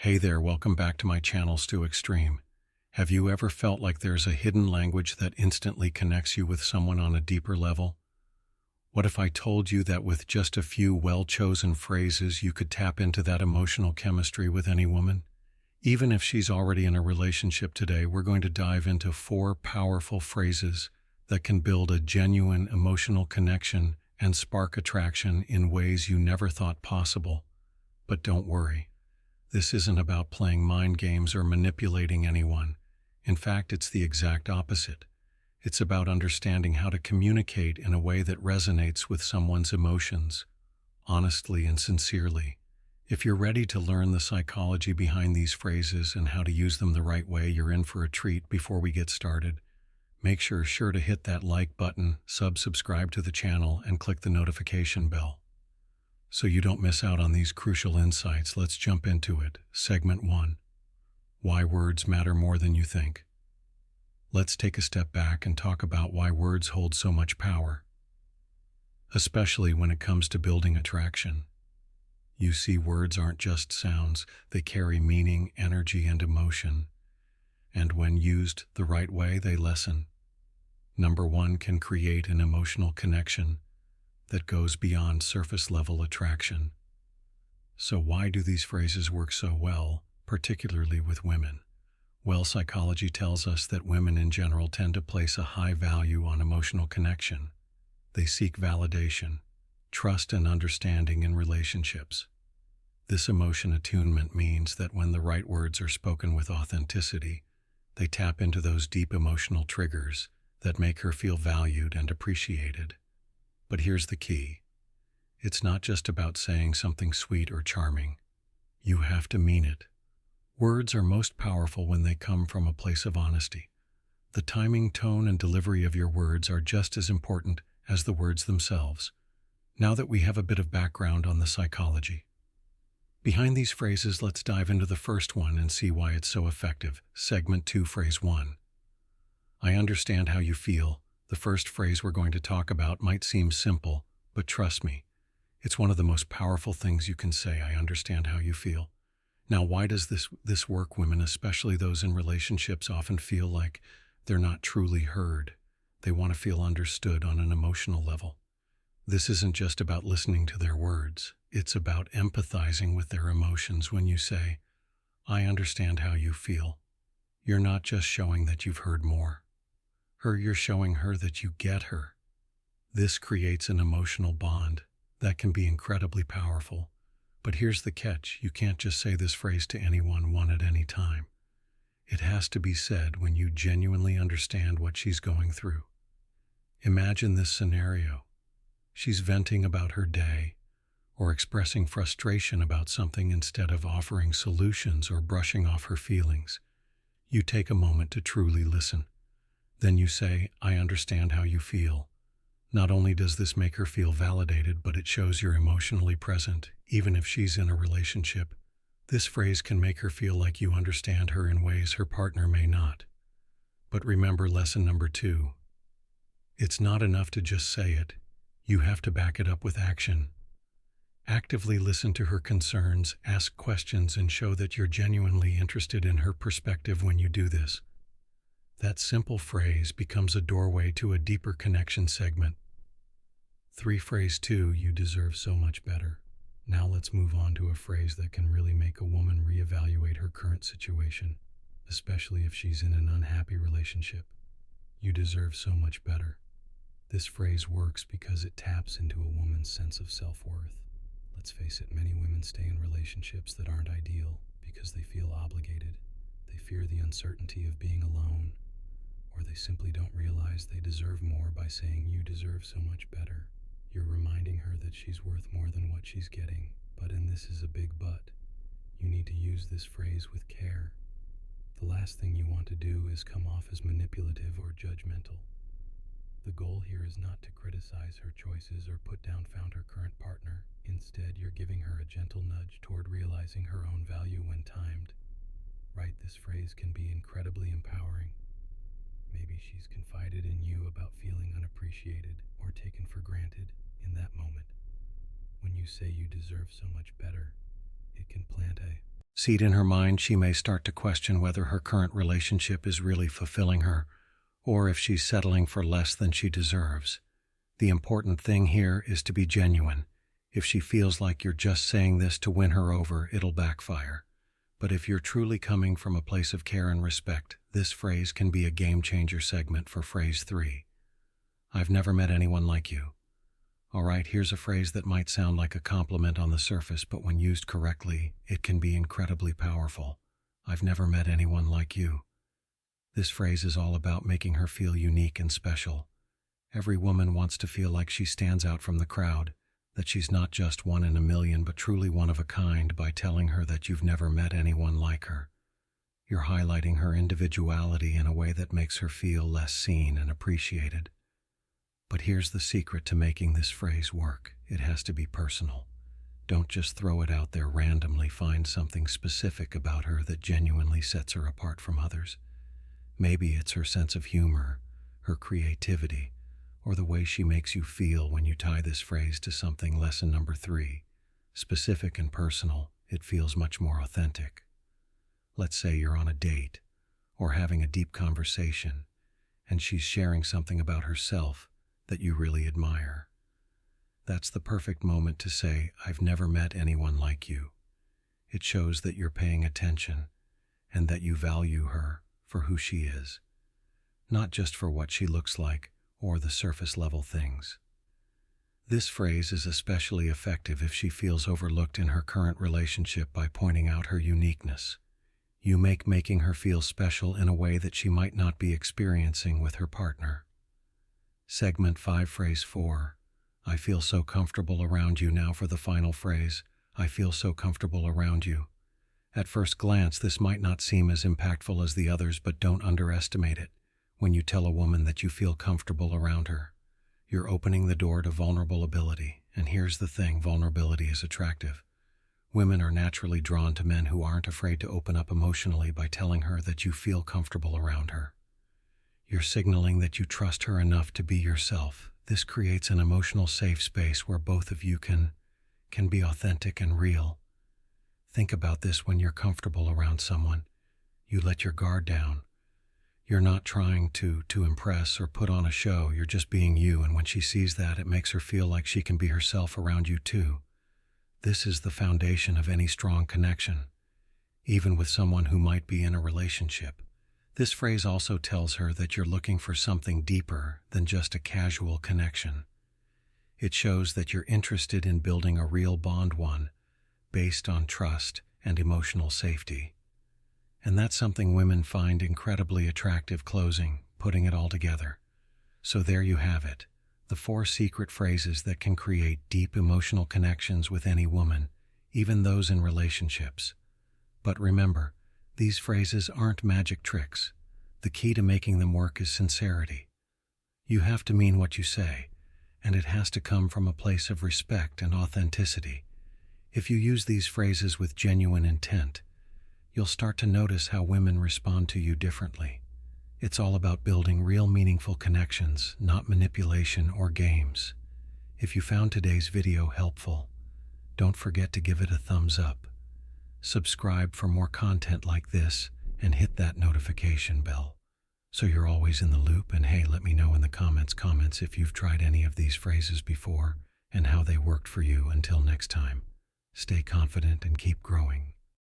Hey there, welcome back to my channel, Stoic. Have you ever felt like there's a hidden language that instantly connects you with someone on a deeper level? What if I told you that with just a few well-chosen phrases you could tap into that emotional chemistry with any woman? Even if she's already in a relationship today, we're going to dive into 4 powerful phrases that can build a genuine emotional connection and spark attraction in ways you never thought possible. But don't worry. This isn't about playing mind games or manipulating anyone. In fact, it's the exact opposite. It's about understanding how to communicate in a way that resonates with someone's emotions, honestly and sincerely. If you're ready to learn the psychology behind these phrases and how to use them the right way, you're in for a treat. Before we get started, make sure to hit that like button, subscribe to the channel, and click the notification bell so you don't miss out on these crucial insights. Let's jump into it. Segment 1. Why words matter more than you think. Let's take a step back and talk about why words hold so much power, especially when it comes to building attraction. You see, words aren't just sounds, they carry meaning, energy, and emotion. And when used the right way, they lessen. Number 1 can create an emotional connection that goes beyond surface-level attraction. So why do these phrases work so well, particularly with women? Well, psychology tells us that women in general tend to place a high value on emotional connection. They seek validation, trust, and understanding in relationships. This emotion attunement means that when the right words are spoken with authenticity, they tap into those deep emotional triggers that make her feel valued and appreciated. But here's the key. It's not just about saying something sweet or charming. You have to mean it. Words are most powerful when they come from a place of honesty. The timing, tone, and delivery of your words are just as important as the words themselves. Now that we have a bit of background on the psychology behind these phrases, let's dive into the first one and see why it's so effective. Segment 2, Phrase 1. I understand how you feel. The first phrase we're going to talk about might seem simple, but trust me, it's one of the most powerful things you can say. I understand how you feel. Now, why does this work? Women, especially those in relationships, often feel like they're not truly heard. They want to feel understood on an emotional level. This isn't just about listening to their words. It's about empathizing with their emotions. When you say, I understand how you feel, you're not just showing that you've heard you're showing her that you get her. This creates an emotional bond that can be incredibly powerful. But here's the catch. You can't just say this phrase to anyone, one at any time. It has to be said when you genuinely understand what she's going through. Imagine this scenario. She's venting about her day or expressing frustration about something. Instead of offering solutions or brushing off her feelings, you take a moment to truly listen. Then you say, I understand how you feel. Not only does this make her feel validated, but it shows you're emotionally present, even if she's in a relationship. This phrase can make her feel like you understand her in ways her partner may not. But remember lesson number 2. It's not enough to just say it. You have to back it up with action. Actively listen to her concerns, ask questions, and show that you're genuinely interested in her perspective. When you do this, that simple phrase becomes a doorway to a deeper connection. Segment 3, Phrase 2. You deserve so much better. Now let's move on to a phrase that can really make a woman reevaluate her current situation, especially if she's in an unhappy relationship. You deserve so much better. This phrase works because it taps into a woman's sense of self-worth. Let's face it, many women stay in relationships that aren't ideal because they feel obligated. They fear the uncertainty of being alone, or they simply don't realize they deserve more. By saying you deserve so much better, you're reminding her that she's worth more than what she's getting. But, and this is a big but, you need to use this phrase with care. The last thing you want to do is come off as manipulative or judgmental. The goal here is not to criticize her choices or put down her current partner. Instead, you're giving her a gentle nudge toward realizing her own value when timed right. This phrase can be incredibly empowering. Maybe she's confided in you about feeling unappreciated or taken for granted. In that moment, when you say you deserve so much better, it can plant a seat in her mind, she may start to question whether her current relationship is really fulfilling her, or if she's settling for less than she deserves. The important thing here is to be genuine. If she feels like you're just saying this to win her over, it'll backfire. But if you're truly coming from a place of care and respect, this phrase can be a game-changer segment for phrase 3. I've never met anyone like you. All right, here's a phrase that might sound like a compliment on the surface, but when used correctly, it can be incredibly powerful. I've never met anyone like you. This phrase is all about making her feel unique and special. Every woman wants to feel like she stands out from the crowd, that she's not just one in a million but truly one of a kind by telling her that you've never met anyone like her. You're highlighting her individuality in a way that makes her feel less seen and appreciated. But here's the secret to making this phrase work. It has to be personal. Don't just throw it out there randomly. Find something specific about her that genuinely sets her apart from others. Maybe it's her sense of humor, her creativity, or the way she makes you feel when you tie this phrase to something. Lesson number 3. Specific and personal. It feels much more authentic. Let's say you're on a date or having a deep conversation, and she's sharing something about herself that you really admire. That's the perfect moment to say, I've never met anyone like you. It shows that you're paying attention and that you value her for who she is, not just for what she looks like or the surface level things. This phrase is especially effective if she feels overlooked in her current relationship. By pointing out her uniqueness, you making her feel special in a way that she might not be experiencing with her partner. Segment 5, phrase 4. I feel so comfortable around you. Now for the final phrase, I feel so comfortable around you. At first glance, this might not seem as impactful as the others, but don't underestimate it. When you tell a woman that you feel comfortable around her, you're opening the door to vulnerability. And here's the thing, vulnerability is attractive. Women are naturally drawn to men who aren't afraid to open up emotionally. By telling her that you feel comfortable around her, you're signaling that you trust her enough to be yourself. This creates an emotional safe space where both of you can be authentic and real. Think about this: when you're comfortable around someone, you let your guard down. You're not trying to impress or put on a show, you're just being you, and when she sees that, it makes her feel like she can be herself around you too. This is the foundation of any strong connection, even with someone who might be in a relationship. This phrase also tells her that you're looking for something deeper than just a casual connection. It shows that you're interested in building a real bond, one based on trust and emotional safety. And that's something women find incredibly attractive. Putting it all together. So there you have it, the 4 secret phrases that can create deep emotional connections with any woman, even those in relationships. But remember, these phrases aren't magic tricks. The key to making them work is sincerity. You have to mean what you say, and it has to come from a place of respect and authenticity. If you use these phrases with genuine intent, you'll start to notice how women respond to you differently. It's all about building real meaningful connections, not manipulation or games. If you found today's video helpful, don't forget to give it a thumbs up. Subscribe for more content like this and hit that notification bell so you're always in the loop. And hey, let me know in the comments if you've tried any of these phrases before and how they worked for you. Until next time, stay confident and keep growing.